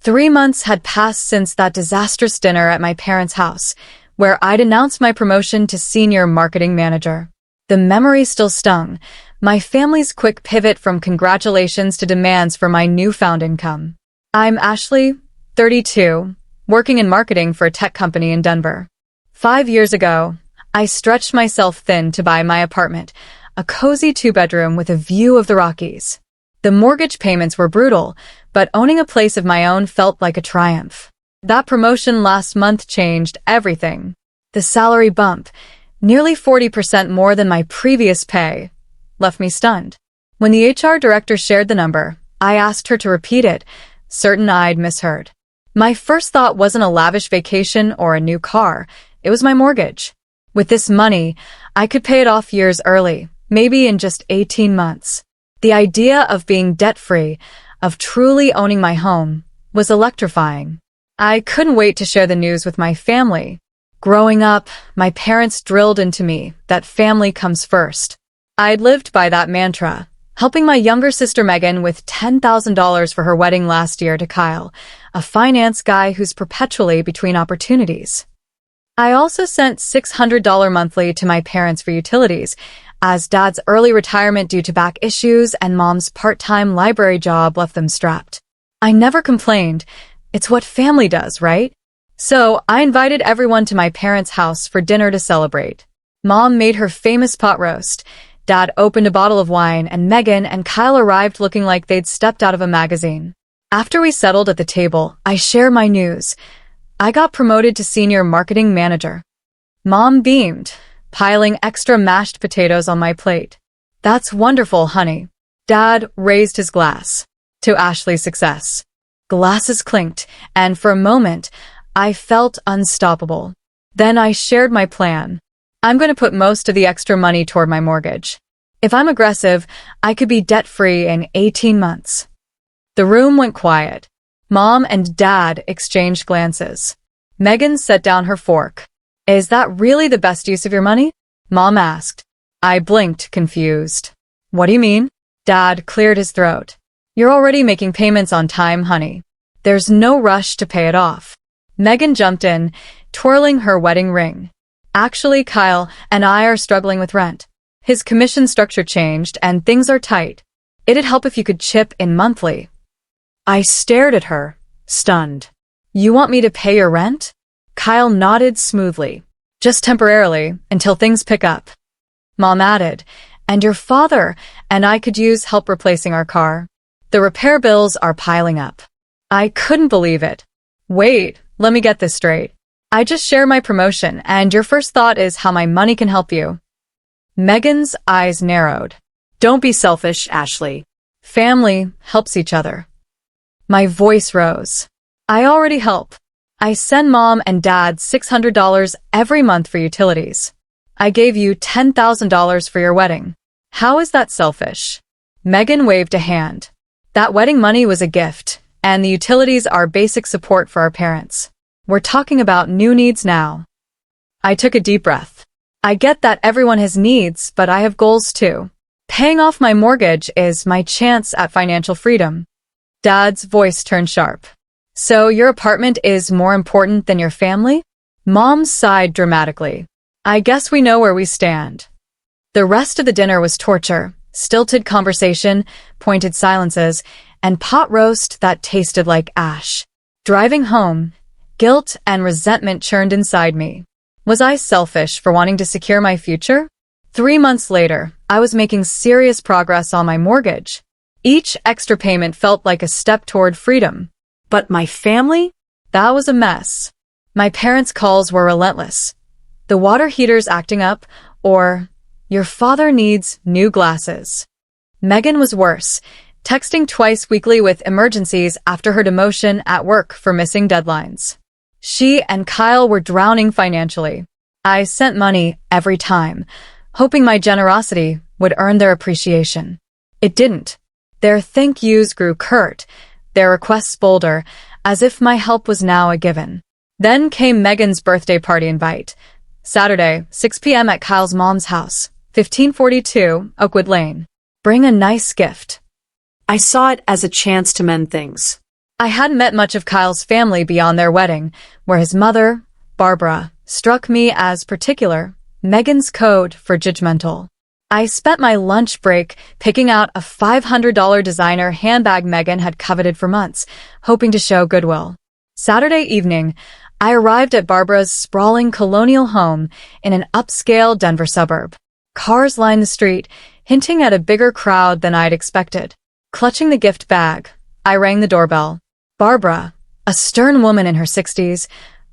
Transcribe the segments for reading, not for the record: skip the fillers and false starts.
3 months had passed since that disastrous dinner at my parents' house, where I'd announced my promotion to senior marketing manager. The memory still stung, my family's quick pivot from congratulations to demands for my newfound income. I'm Ashley, 32, working in marketing for a tech company in Denver. 5 years ago, I stretched myself thin to buy my apartment, a cozy two-bedroom with a view of the Rockies. The mortgage payments were brutal, but owning a place of my own felt like a triumph. That promotion last month changed everything. The salary bump, nearly 40% more than my previous pay, left me stunned. When the HR director shared the number, I asked her to repeat it, certain I'd misheard. My first thought wasn't a lavish vacation or a new car, it was my mortgage. With this money, I could pay it off years early, maybe in just 18 months. The idea of being debt-free, of truly owning my home, was electrifying. I couldn't wait to share the news with my family. Growing up, my parents drilled into me that family comes first. I'd lived by that mantra, helping my younger sister Megan with $10,000 for her wedding last year to Kyle, a finance guy who's perpetually between opportunities. I also sent $600 monthly to my parents for utilities, as Dad's early retirement due to back issues and Mom's part-time library job left them strapped. I never complained. It's what family does, right? So I invited everyone to my parents' house for dinner to celebrate. Mom made her famous pot roast. Dad opened a bottle of wine, and Megan and Kyle arrived looking like they'd stepped out of a magazine. After we settled at the table, I shared my news. I got promoted to senior marketing manager. Mom beamed, piling extra mashed potatoes on my plate. That's wonderful, honey. Dad raised his glass to Ashley's success. Glasses clinked, and for a moment, I felt unstoppable. Then I shared my plan. I'm going to put most of the extra money toward my mortgage. If I'm aggressive, I could be debt-free in 18 months. The room went quiet. Mom and Dad exchanged glances. Megan set down her fork. Is that really the best use of your money? Mom asked. I blinked, confused. What do you mean? Dad cleared his throat. You're already making payments on time, honey. There's no rush to pay it off. Megan jumped in, twirling her wedding ring. Actually, Kyle and I are struggling with rent. His commission structure changed and things are tight. It'd help if you could chip in monthly. I stared at her, stunned. You want me to pay your rent? Kyle nodded smoothly. Just temporarily, until things pick up. Mom added, and your father and I could use help replacing our car. The repair bills are piling up. I couldn't believe it. Wait, let me get this straight. I just share my promotion, and your first thought is how my money can help you. Megan's eyes narrowed. Don't be selfish, Ashley. Family helps each other. My voice rose. I already help. I send Mom and Dad $600 every month for utilities. I gave you $10,000 for your wedding. How is that selfish? Megan waved a hand. That wedding money was a gift, and the utilities are basic support for our parents. We're talking about new needs now. I took a deep breath. I get that everyone has needs, but I have goals too. Paying off my mortgage is my chance at financial freedom. Dad's voice turned sharp. So your apartment is more important than your family? Mom sighed dramatically. I guess we know where we stand. The rest of the dinner was torture, stilted conversation, pointed silences, and pot roast that tasted like ash. Driving home, guilt and resentment churned inside me. Was I selfish for wanting to secure my future? 3 months later, I was making serious progress on my mortgage. Each extra payment felt like a step toward freedom. But my family? That was a mess. My parents' calls were relentless. The water heater's acting up, or your father needs new glasses. Megan was worse, texting twice weekly with emergencies after her demotion at work for missing deadlines. She and Kyle were drowning financially. I sent money every time, hoping my generosity would earn their appreciation. It didn't. Their thank yous grew curt, their requests bolder, as if my help was now a given. Then came Megan's birthday party invite. Saturday, 6 p.m. at Kyle's mom's house, 1542 Oakwood Lane. Bring a nice gift. I saw it as a chance to mend things. I hadn't met much of Kyle's family beyond their wedding, where his mother, Barbara, struck me as particular, Megan's code for judgmental. I spent my lunch break picking out a $500 designer handbag Megan had coveted for months, hoping to show goodwill. Saturday evening, I arrived at Barbara's sprawling colonial home in an upscale Denver suburb. Cars lined the street, hinting at a bigger crowd than I'd expected. Clutching the gift bag, I rang the doorbell. Barbara, a stern woman in her 60s,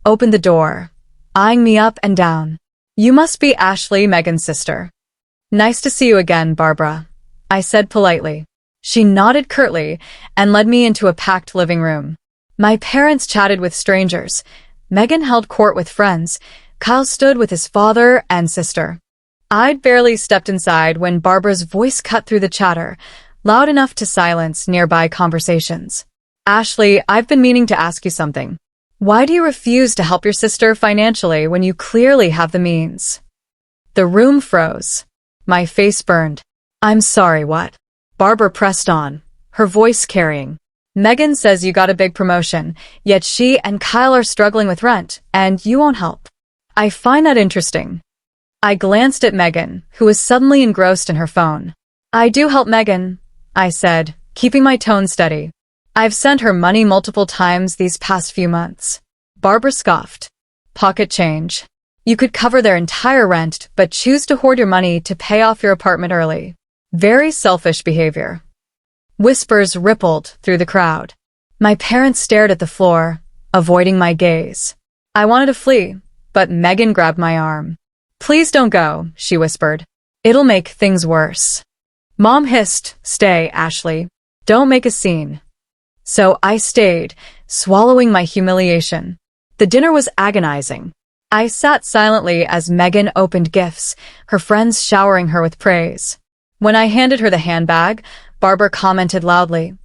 opened the door, eyeing me up and down. "You must be Ashley, Megan's sister." "Nice to see you again, Barbara," I said politely. She nodded curtly and led me into a packed living room. My parents chatted with strangers. Megan held court with friends. Kyle stood with his father and sister. I'd barely stepped inside when Barbara's voice cut through the chatter, loud enough to silence nearby conversations. "Ashley, I've been meaning to ask you something. Why do you refuse to help your sister financially when you clearly have the means?" The room froze. My face burned. "I'm sorry, what?" Barbara pressed on, her voice carrying. "Megan says you got a big promotion, yet she and Kyle are struggling with rent, and you won't help. I find that interesting." I glanced at Megan, who was suddenly engrossed in her phone. "I do help Megan," I said, keeping my tone steady. "I've sent her money multiple times these past few months." Barbara scoffed. "Pocket change. You could cover their entire rent, but choose to hoard your money to pay off your apartment early. Very selfish behavior." Whispers rippled through the crowd. My parents stared at the floor, avoiding my gaze. I wanted to flee, but Megan grabbed my arm. "Please don't go," she whispered. "It'll make things worse." Mom hissed, "Stay, Ashley. Don't make a scene." So I stayed, swallowing my humiliation. The dinner was agonizing. I sat silently as Megan opened gifts, her friends showering her with praise. When I handed her the handbag, Barbara commented loudly,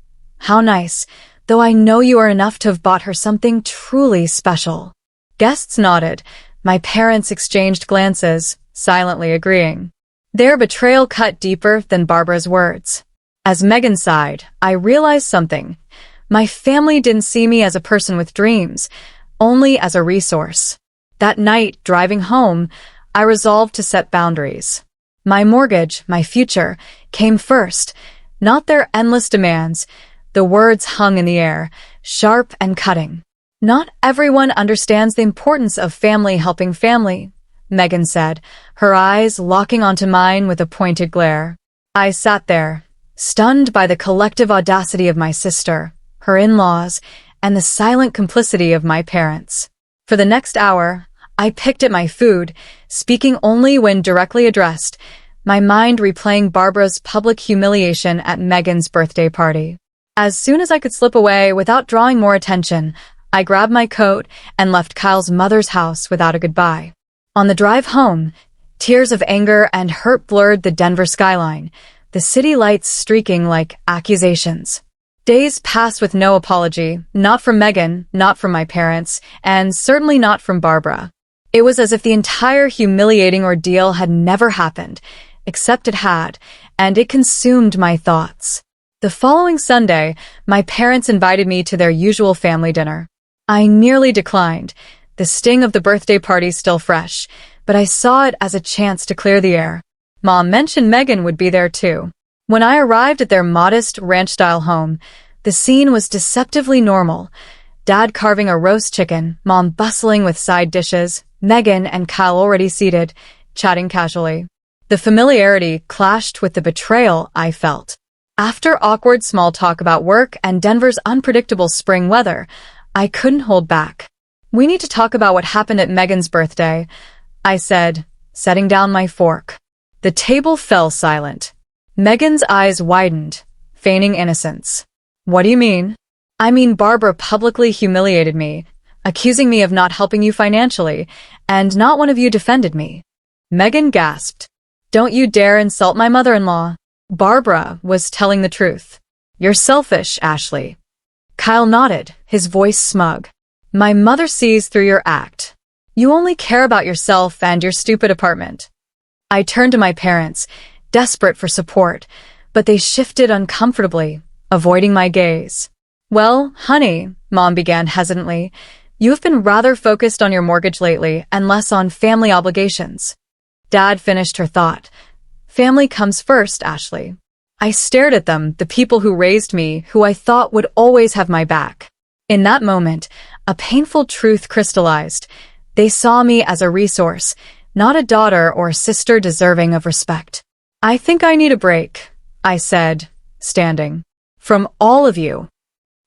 "How nice, though I know you are enough to have bought her something truly special." Guests nodded. My parents exchanged glances, silently agreeing. Their betrayal cut deeper than Barbara's words. As Megan sighed, I realized something. My family didn't see me as a person with dreams, only as a resource. That night, driving home, I resolved to set boundaries. My mortgage, my future, came first, not their endless demands. The words hung in the air, sharp and cutting. "Not everyone understands the importance of family helping family," Megan said, her eyes locking onto mine with a pointed glare. I sat there, stunned by the collective audacity of my sister, her in-laws, and the silent complicity of my parents. For the next hour, I picked at my food, speaking only when directly addressed, my mind replaying Barbara's public humiliation at Megan's birthday party. As soon as I could slip away without drawing more attention, I grabbed my coat and left Kyle's mother's house without a goodbye. On the drive home, tears of anger and hurt blurred the Denver skyline, the city lights streaking like accusations. Days passed with no apology, not from Megan, not from my parents, and certainly not from Barbara. It was as if the entire humiliating ordeal had never happened, except it had, and it consumed my thoughts. The following Sunday, my parents invited me to their usual family dinner. I nearly declined, the sting of the birthday party still fresh, but I saw it as a chance to clear the air. Mom mentioned Megan would be there too. When I arrived at their modest ranch-style home, the scene was deceptively normal. Dad carving a roast chicken, Mom bustling with side dishes, Megan and Kyle already seated, chatting casually. The familiarity clashed with the betrayal I felt. After awkward small talk about work and Denver's unpredictable spring weather, I couldn't hold back. "We need to talk about what happened at Megan's birthday," I said, setting down my fork. The table fell silent. Megan's eyes widened, feigning innocence. "What do you mean?" "I mean Barbara publicly humiliated me, accusing me of not helping you financially, and not one of you defended me." Megan gasped. "Don't you dare insult my mother-in-law." Barbara was telling the truth. "You're selfish, Ashley." Kyle nodded, his voice smug. "My mother sees through your act. You only care about yourself and your stupid apartment." I turned to my parents, desperate for support, but they shifted uncomfortably, avoiding my gaze. Well, honey, Mom began hesitantly, you have been rather focused on your mortgage lately and less on family obligations. Dad finished her thought. Family comes first, Ashley. I stared at them, the people who raised me, who I thought would always have my back. In that moment, a painful truth crystallized. They saw me as a resource, not a daughter or sister deserving of respect. I think I need a break, I said, standing. From all of you.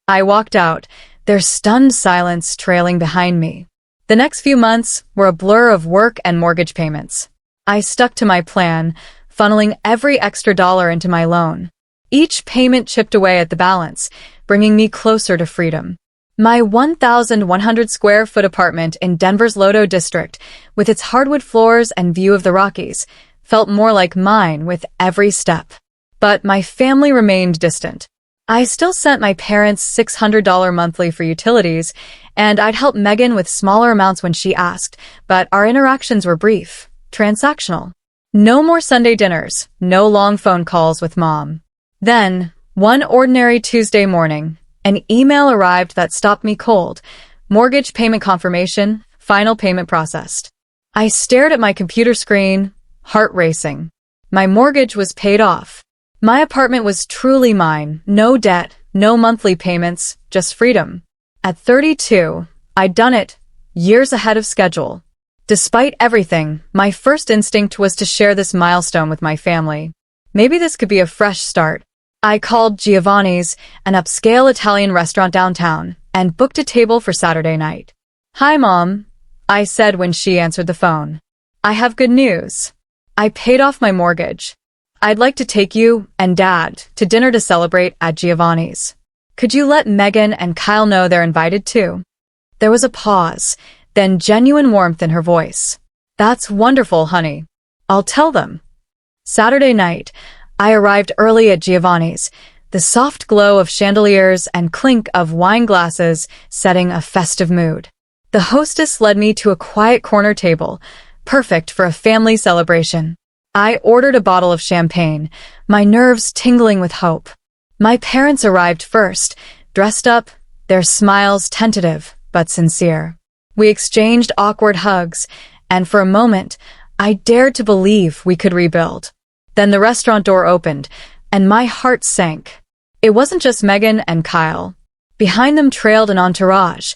I walked out, their stunned silence trailing behind me. The next few months were a blur of work and mortgage payments. I stuck to my plan, funneling every extra dollar into my loan. Each payment chipped away at the balance, bringing me closer to freedom. My 1,100 square foot apartment in Denver's Lodo district, with its hardwood floors and view of the Rockies, felt more like mine with every step. But my family remained distant. I still sent my parents $600 monthly for utilities, and I'd help Megan with smaller amounts when she asked, but our interactions were brief, transactional. No more Sunday dinners, no long phone calls with Mom. Then, one ordinary Tuesday morning, an email arrived that stopped me cold. Mortgage payment confirmation, final payment processed. I stared at my computer screen, heart racing. My mortgage was paid off. My apartment was truly mine, no debt, no monthly payments, just freedom. At 32, I'd done it, years ahead of schedule. Despite everything, my first instinct was to share this milestone with my family. Maybe this could be a fresh start. I called Giovanni's, an upscale Italian restaurant downtown, and booked a table for Saturday night. Hi, Mom, I said when she answered the phone. I have good news. I paid off my mortgage. I'd like to take you and Dad to dinner to celebrate at Giovanni's. Could you let Megan and Kyle know they're invited too? There was a pause, then genuine warmth in her voice. That's wonderful, honey. I'll tell them. Saturday night, I arrived early at Giovanni's, the soft glow of chandeliers and clink of wine glasses setting a festive mood. The hostess led me to a quiet corner table, perfect for a family celebration. I ordered a bottle of champagne, my nerves tingling with hope. My parents arrived first, dressed up, their smiles tentative but sincere. We exchanged awkward hugs, and for a moment, I dared to believe we could rebuild. Then the restaurant door opened, and my heart sank. It wasn't just Megan and Kyle. Behind them trailed an entourage.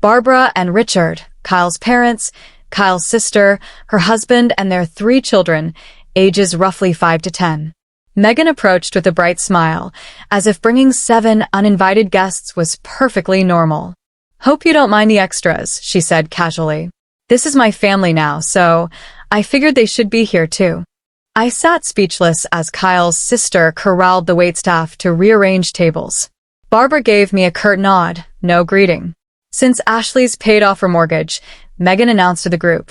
Barbara and Richard, Kyle's parents, Kyle's sister, her husband, and their 3 children, ages roughly 5 to 10. Megan approached with a bright smile, as if bringing 7 uninvited guests was perfectly normal. Hope you don't mind the extras, she said casually. This is my family now, so I figured they should be here too. I sat speechless as Kyle's sister corralled the waitstaff to rearrange tables. Barbara gave me a curt nod, no greeting. Since Ashley's paid off her mortgage, Megan announced to the group,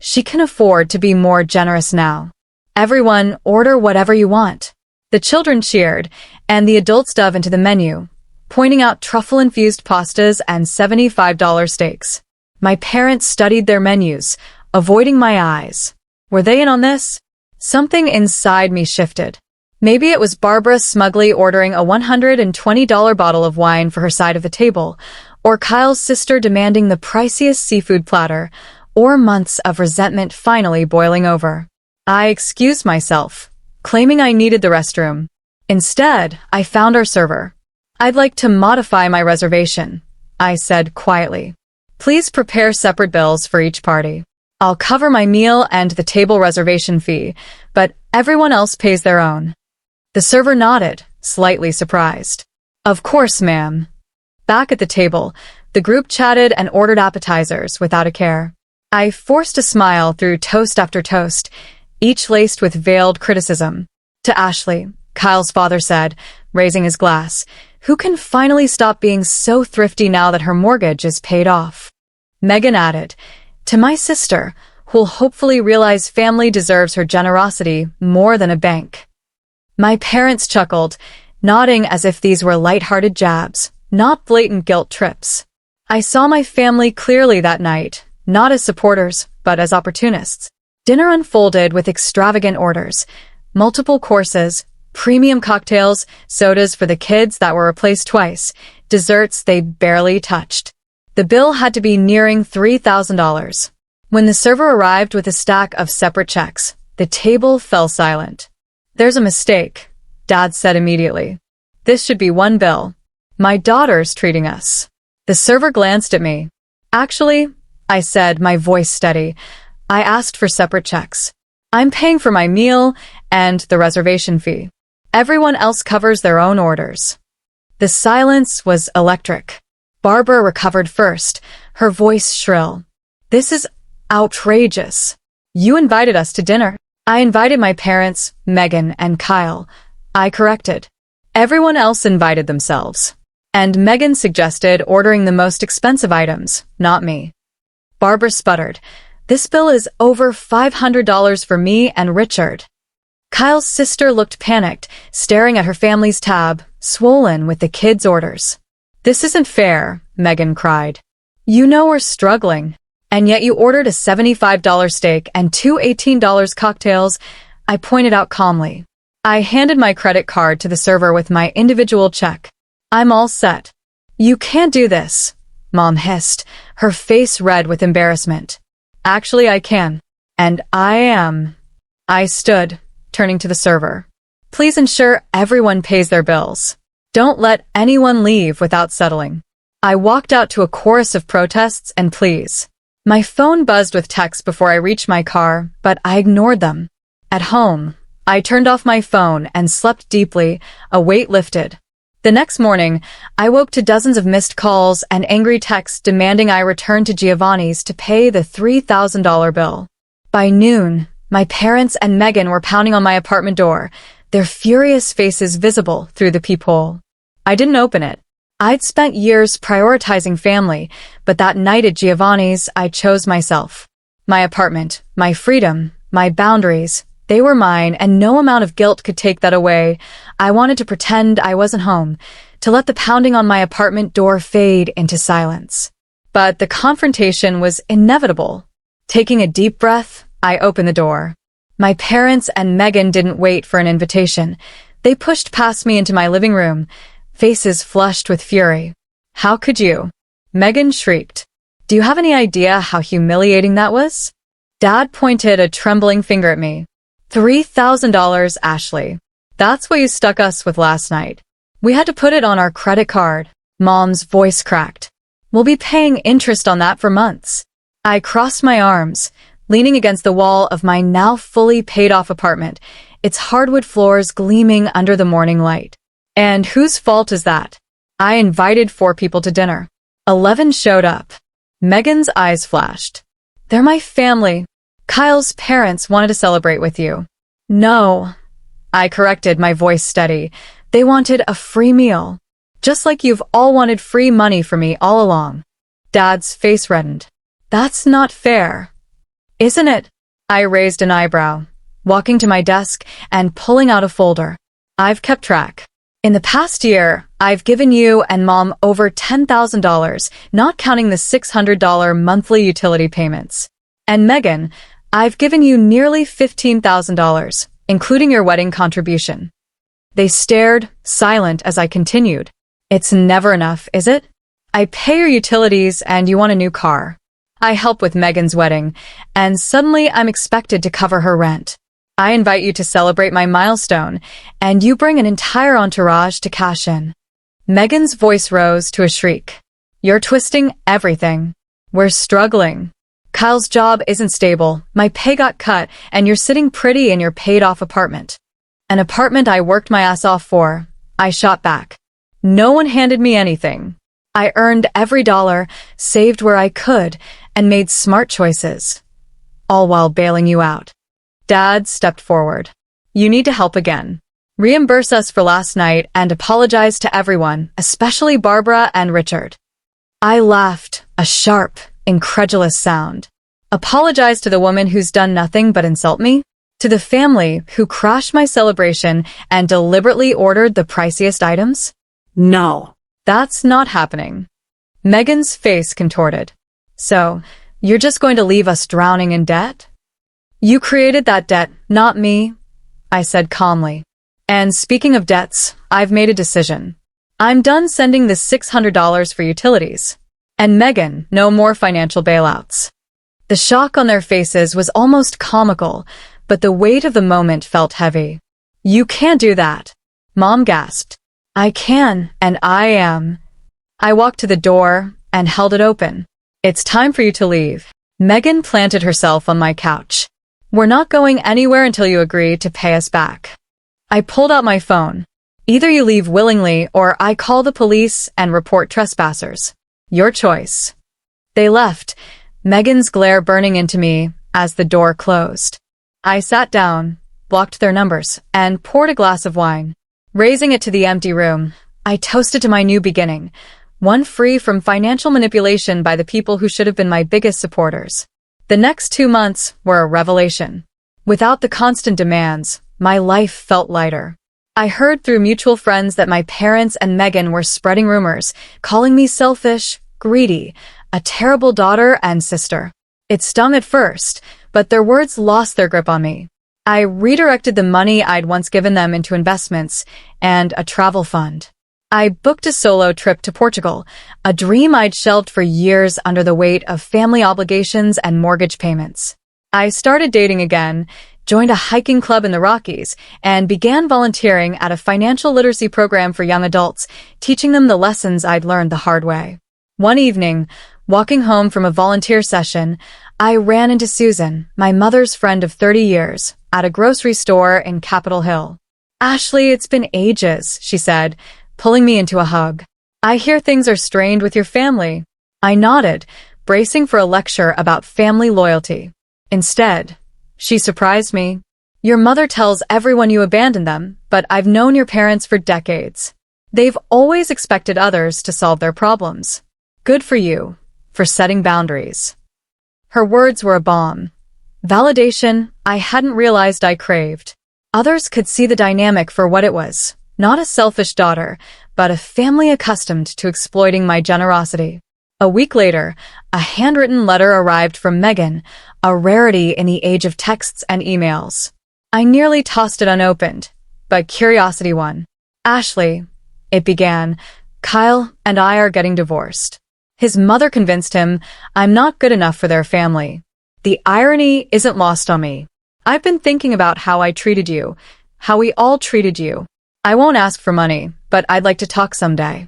she can afford to be more generous now. Everyone, order whatever you want. The children cheered, and the adults dove into the menu, pointing out truffle-infused pastas and $75 steaks. My parents studied their menus, avoiding my eyes. Were they in on this? Something inside me shifted. Maybe it was Barbara smugly ordering a $120 bottle of wine for her side of the table, or Kyle's sister demanding the priciest seafood platter, or months of resentment finally boiling over. I excused myself, claiming I needed the restroom. Instead, I found our server. I'd like to modify my reservation, I said quietly. Please prepare separate bills for each party. I'll cover my meal and the table reservation fee, but everyone else pays their own. The server nodded, slightly surprised. Of course, ma'am. Back at the table, the group chatted and ordered appetizers without a care. I forced a smile through toast after toast, each laced with veiled criticism. To Ashley, Kyle's father said, raising his glass, who can finally stop being so thrifty now that her mortgage is paid off? Megan added, to my sister, who'll hopefully realize family deserves her generosity more than a bank. My parents chuckled, nodding as if these were light-hearted jabs, not blatant guilt trips. I saw my family clearly that night, not as supporters, but as opportunists. Dinner unfolded with extravagant orders, multiple courses, premium cocktails, sodas for the kids that were replaced twice, desserts they barely touched. The bill had to be nearing $3,000. When the server arrived with a stack of separate checks, the table fell silent. "There's a mistake," Dad said immediately. "This should be one bill. My daughter's treating us." The server glanced at me. "Actually," I said, my voice steady, "I asked for separate checks. I'm paying for my meal and the reservation fee. Everyone else covers their own orders." The silence was electric. Barbara recovered first, her voice shrill. "This is outrageous. You invited us to dinner." "I invited my parents, Megan and Kyle," I corrected. "Everyone else invited themselves. And Megan suggested ordering the most expensive items, not me." Barbara sputtered. "This bill is over $500 for me and Richard." Kyle's sister looked panicked, staring at her family's tab, swollen with the kids' orders. "This isn't fair," Megan cried. "You know we're struggling. And yet you ordered a $75 steak and two $18 cocktails," I pointed out calmly. I handed my credit card to the server with my individual check. "I'm all set." "You can't do this," Mom hissed, her face red with embarrassment. "Actually, I can. And I am." I stood, turning to the server. "Please ensure everyone pays their bills. Don't let anyone leave without settling." I walked out to a chorus of protests and pleas. My phone buzzed with texts before I reached my car, but I ignored them. At home, I turned off my phone and slept deeply, a weight lifted. The next morning, I woke to dozens of missed calls and angry texts demanding I return to Giovanni's to pay the $3,000 bill. By noon, my parents and Megan were pounding on my apartment door, their furious faces visible through the peephole. I didn't open it. I'd spent years prioritizing family, but that night at Giovanni's, I chose myself. My apartment, my freedom, my boundaries, they were mine, and no amount of guilt could take that away. I wanted to pretend I wasn't home, to let the pounding on my apartment door fade into silence. But the confrontation was inevitable. Taking a deep breath, I opened the door. My parents and Megan didn't wait for an invitation. They pushed past me into my living room, faces flushed with fury. "How could you?" Megan shrieked. "Do you have any idea how humiliating that was?" Dad pointed a trembling finger at me. $3,000, Ashley. That's what you stuck us with last night. We had to put it on our credit card. Mom's voice cracked. "We'll be paying interest on that for months." I crossed my arms, leaning against the wall of my now fully paid-off apartment, its hardwood floors gleaming under the morning light. "And whose fault is that? I invited 4 people to dinner. 11 showed up." Megan's eyes flashed. "They're my family. Kyle's parents wanted to celebrate with you." "No," I corrected, my voice steady. "They wanted a free meal. Just like you've all wanted free money for me all along." Dad's face reddened. "That's not fair." "Isn't it?" I raised an eyebrow, walking to my desk and pulling out a folder. "I've kept track. In the past year, I've given you and Mom over $10,000, not counting the $600 monthly utility payments. And Megan, I've given you nearly $15,000, including your wedding contribution." They stared, silent, as I continued. "It's never enough, is it? I pay your utilities and you want a new car. I help with Megan's wedding, and suddenly I'm expected to cover her rent. I invite you to celebrate my milestone, and you bring an entire entourage to cash in." Megan's voice rose to a shriek. "You're twisting everything. We're struggling. Kyle's job isn't stable, my pay got cut, and you're sitting pretty in your paid-off apartment." "An apartment I worked my ass off for," I shot back. "No one handed me anything. I earned every dollar, saved where I could, and made smart choices, all while bailing you out." Dad stepped forward. "You need to help again. Reimburse us for last night and apologize to everyone, especially Barbara and Richard." I laughed, a sharp, incredulous sound. "Apologize to the woman who's done nothing but insult me? To the family who crashed my celebration and deliberately ordered the priciest items? No, that's not happening." Megan's face contorted. "So, you're just going to leave us drowning in debt?" "You created that debt, not me," I said calmly. "And speaking of debts, I've made a decision. I'm done sending the $600 for utilities. And Megan, no more financial bailouts. The shock on their faces was almost comical, but the weight of the moment felt heavy. You can't do that. Mom gasped. I can, and I am. I walked to the door and held it open. It's time for you to leave. Megan planted herself on my couch. We're not going anywhere until you agree to pay us back. I pulled out my phone. Either you leave willingly or I call the police and report trespassers. Your choice. They left, Megan's glare burning into me as the door closed. I sat down, blocked their numbers, and poured a glass of wine. Raising it to the empty room, I toasted to my new beginning, one free from financial manipulation by the people who should have been my biggest supporters. The next 2 months were a revelation. Without the constant demands, my life felt lighter. I heard through mutual friends that my parents and Megan were spreading rumors, calling me selfish, greedy, a terrible daughter and sister. It stung at first, but their words lost their grip on me. I redirected the money I'd once given them into investments and a travel fund. I booked a solo trip to Portugal, a dream I'd shelved for years under the weight of family obligations and mortgage payments. I started dating again, joined a hiking club in the Rockies, and began volunteering at a financial literacy program for young adults, teaching them the lessons I'd learned the hard way. One evening, walking home from a volunteer session, I ran into Susan, my mother's friend of 30 years, at a grocery store in Capitol Hill. Ashley, it's been ages, she said, pulling me into a hug. I hear things are strained with your family. I nodded, bracing for a lecture about family loyalty. Instead, she surprised me. Your mother tells everyone you abandoned them, but I've known your parents for decades. They've always expected others to solve their problems. Good for you, for setting boundaries. Her words were a balm. Validation I hadn't realized I craved. Others could see the dynamic for what it was, not a selfish daughter, but a family accustomed to exploiting my generosity. A week later, a handwritten letter arrived from Megan, a rarity in the age of texts and emails. I nearly tossed it unopened, but curiosity won. Ashley, it began, Kyle and I are getting divorced. His mother convinced him I'm not good enough for their family. The irony isn't lost on me. I've been thinking about how I treated you, how we all treated you. I won't ask for money, but I'd like to talk someday.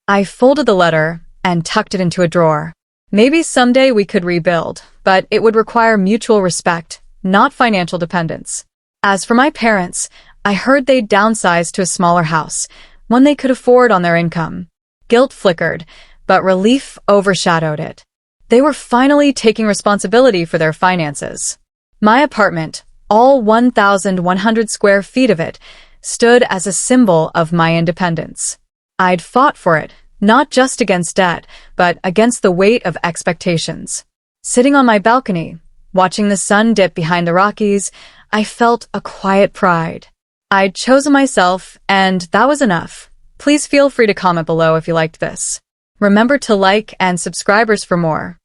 I folded the letter and tucked it into a drawer. Maybe someday we could rebuild, but it would require mutual respect, not financial dependence. As for my parents, I heard they'd downsized to a smaller house, one they could afford on their income. Guilt flickered, but relief overshadowed it. They were finally taking responsibility for their finances. My apartment, all 1,100 square feet of it, stood as a symbol of my independence. I'd fought for it, not just against debt, but against the weight of expectations. Sitting on my balcony, watching the sun dip behind the Rockies, I felt a quiet pride. I'd chosen myself, and that was enough. Please feel free to comment below if you liked this. Remember to like and subscribe for more.